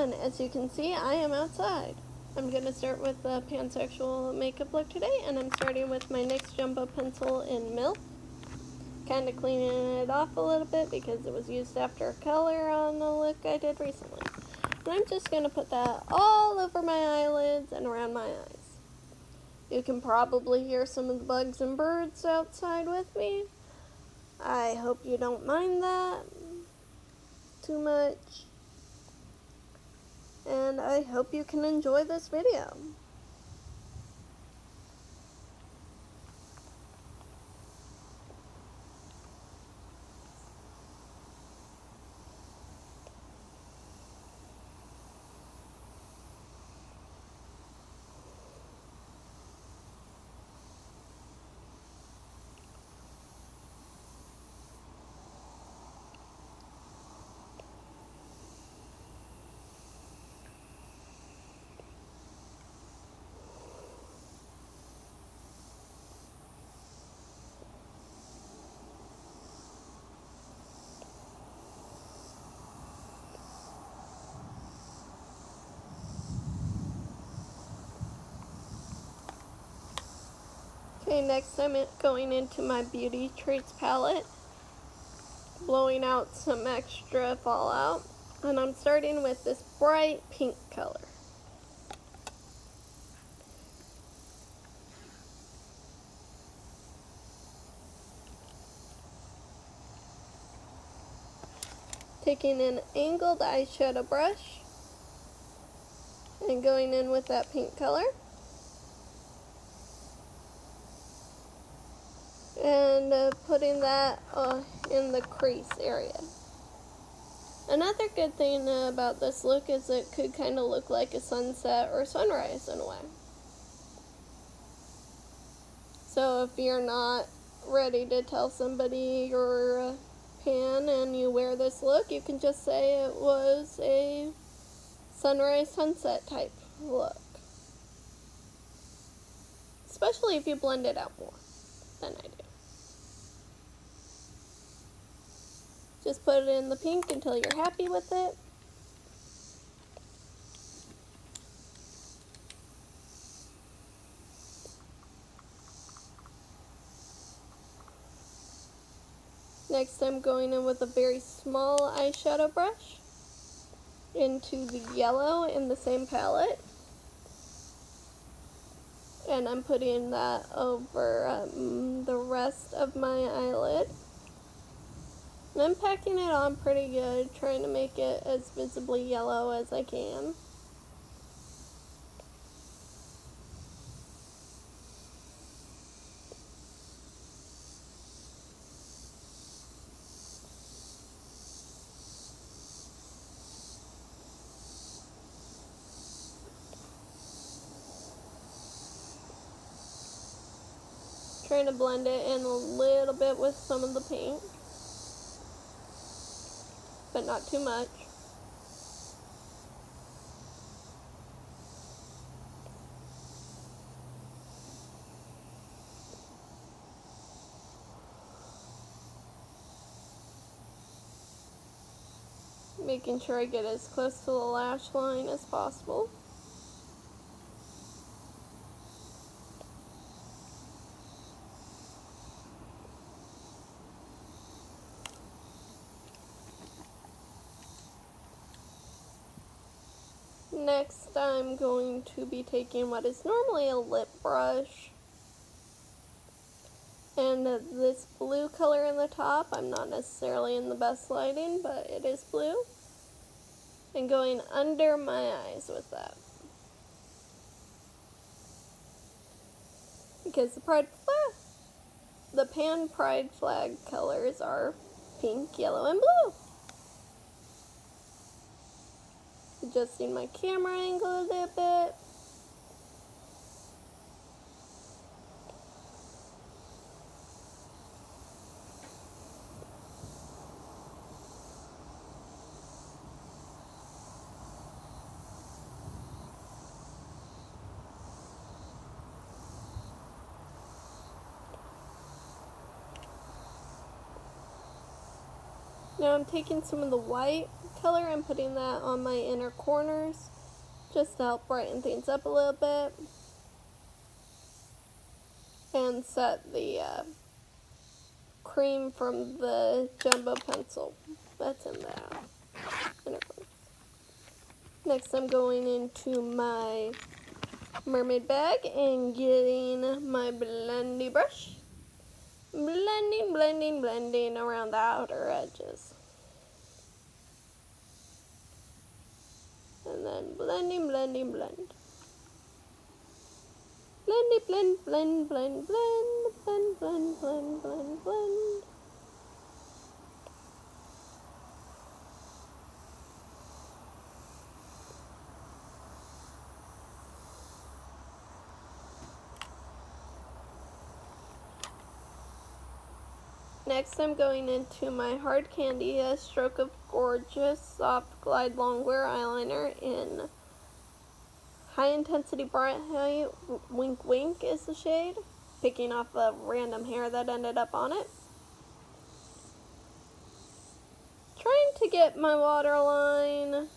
everyone! As you can see, I am outside. I'm going to start with the Pansexual makeup look today, and I'm starting with my NYX Jumbo Pencil in Milk. Kind of cleaning it off a little bit because it was used after color on the look I did recently. And I'm just going to put that all over my eyelids and around my eyes. You can probably hear some of the bugs and birds outside with me. I hope you don't mind that too much. And I hope you can enjoy this video. Okay, next I'm going into my Beauty Treats palette, blowing out some extra fallout, and I'm starting with this bright pink color. Taking an angled eyeshadow brush and going in with that pink color. And putting that in the crease area. Another good thing about this look is it could kind of look like a sunset or sunrise in a way. So if you're not ready to tell somebody you're pan and you wear this look, you can just say it was a sunrise sunset type look. Especially if you blend it out more than I do. Just put it in the pink until you're happy with it. Next, I'm going in with a very small eyeshadow brush into the yellow in the same palette. And I'm putting that over the rest of my eyelid. And I'm packing it on pretty good, trying to make it as visibly yellow as I can. Trying to blend it in a little bit with some of the pink, but not too much. Making sure I get as close to the lash line as possible. Next, I'm going to be taking what is normally a lip brush, and this blue color in the top, I'm not necessarily in the best lighting, but it is blue, and going under my eyes with that. Because the Pan Pride flag colors are pink, yellow, and blue. Adjusting my camera angle a little bit. Now I'm taking some of the white color and putting that on my inner corners just to help brighten things up a little bit and set the cream from the jumbo pencil that's in the inner corner. Next I'm going into my mermaid bag and getting my blendy brush. Blending, blending, blending around the outer edges. And then blending, blending, blend. Blendy, blend, blend, blend, blend, blend, blend, blend, blend, blend. Next, I'm going into my Hard Candy Stroke of Gorgeous Soft Glide Longwear Eyeliner in High Intensity Bright Wink Wink is the shade. Picking off the random hair that ended up on it. Trying to get my waterline,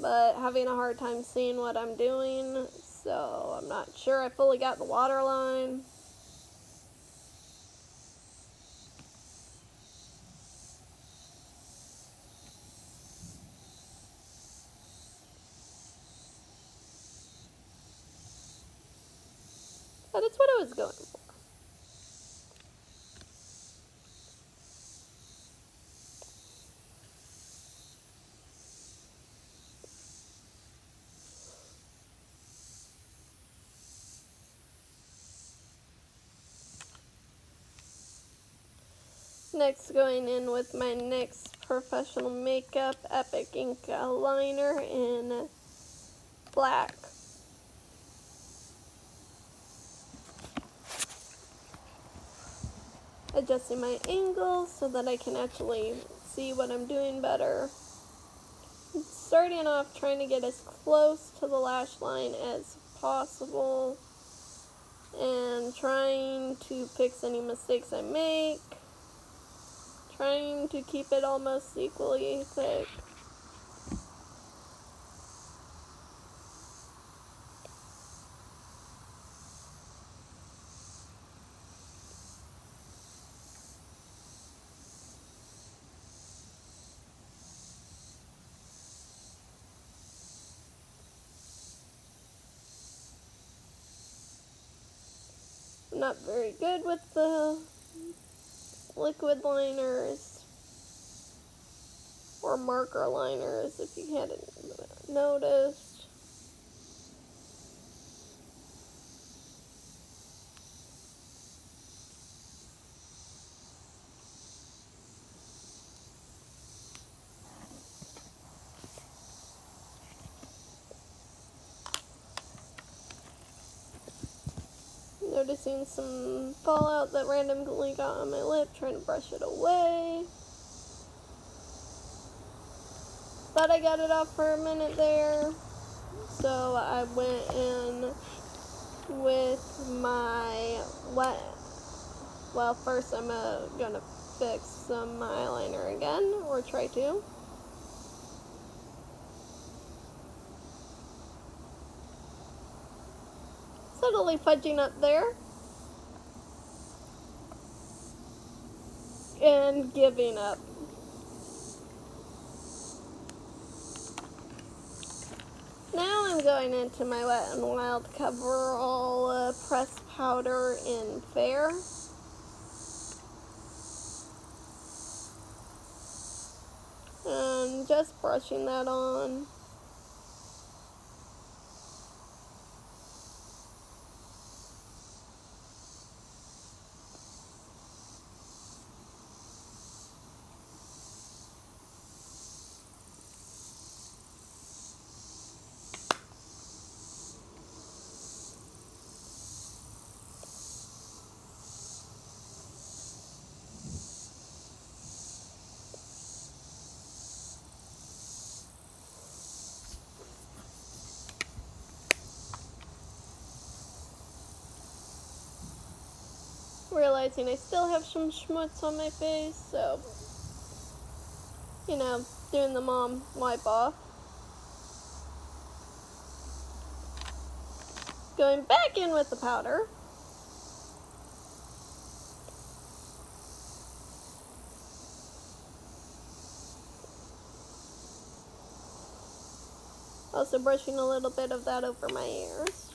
but having a hard time seeing what I'm doing, so I'm not sure I fully got the waterline. But it's what I was going for. Next, going in with my NYX Professional Makeup Epic Ink Liner in black. Adjusting my angle so that I can actually see what I'm doing better. Starting off trying to get as close to the lash line as possible and trying to fix any mistakes I make. Trying to keep it almost equally thick. I'm not very good with the liquid liners or marker liners, if you hadn't noticed. Noticing some fallout that randomly got on my lip, trying to brush it away. Thought I got it off for a minute there, so I went in with my wet. Well, first I'm gonna fix some eyeliner again, or try to. Subtly fudging up there. And giving up. Now I'm going into my Wet n Wild Coverall pressed powder in Fair. And just brushing that on. Realizing I still have some schmutz on my face, so you know, doing the mom wipe off. Going back in with the powder. Also brushing a little bit of that over my ears.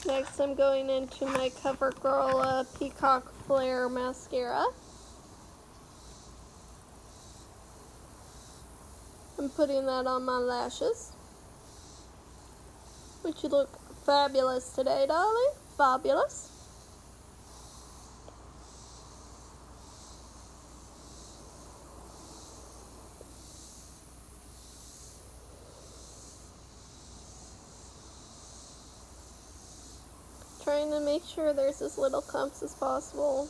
Next, I'm going into my CoverGirl Peacock Flare Mascara. I'm putting that on my lashes. Which you look fabulous today, darling. Fabulous. Trying to make sure there's as little clumps as possible.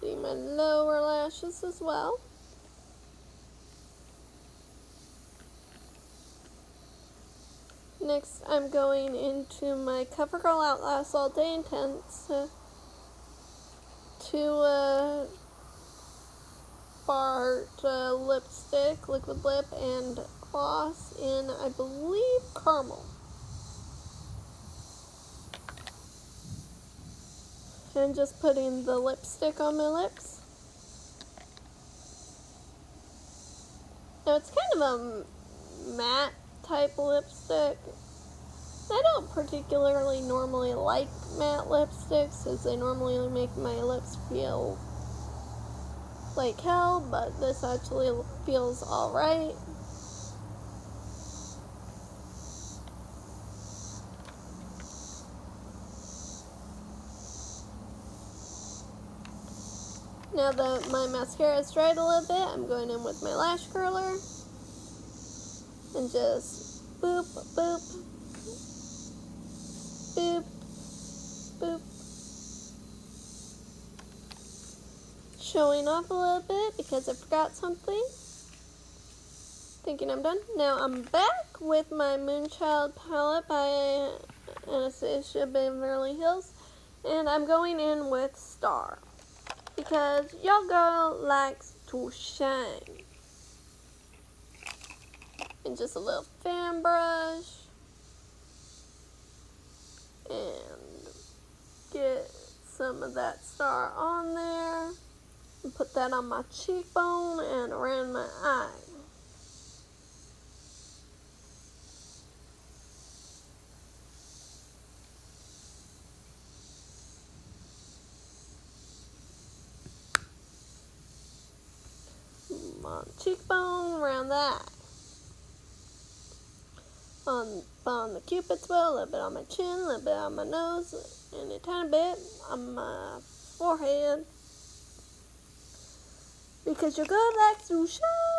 Getting my lower lashes as well. Next, I'm going into my CoverGirl Outlast All Day Intense to Bart lipstick, liquid lip, and gloss in, I believe, caramel. And just putting the lipstick on my lips. Now it's kind of a matte type lipstick. I don't particularly normally like matte lipsticks as they normally make my lips feel like hell, but this actually feels alright. Now that my mascara is dried a little bit, I'm going in with my lash curler and just boop, boop, boop, boop. Showing off a little bit because I forgot something. Thinking I'm done. Now I'm back with my Moonchild palette by Anastasia Beverly Hills, and I'm going in with Star because your girl likes to shine. And just a little fan brush and get some of that Star on there and put that on my cheekbone and around my eye. On cheekbone, around the eye. On the cupid's bow, a little bit on my chin, a little bit on my nose, and a tiny bit on my forehead. Because your girl likes to shine.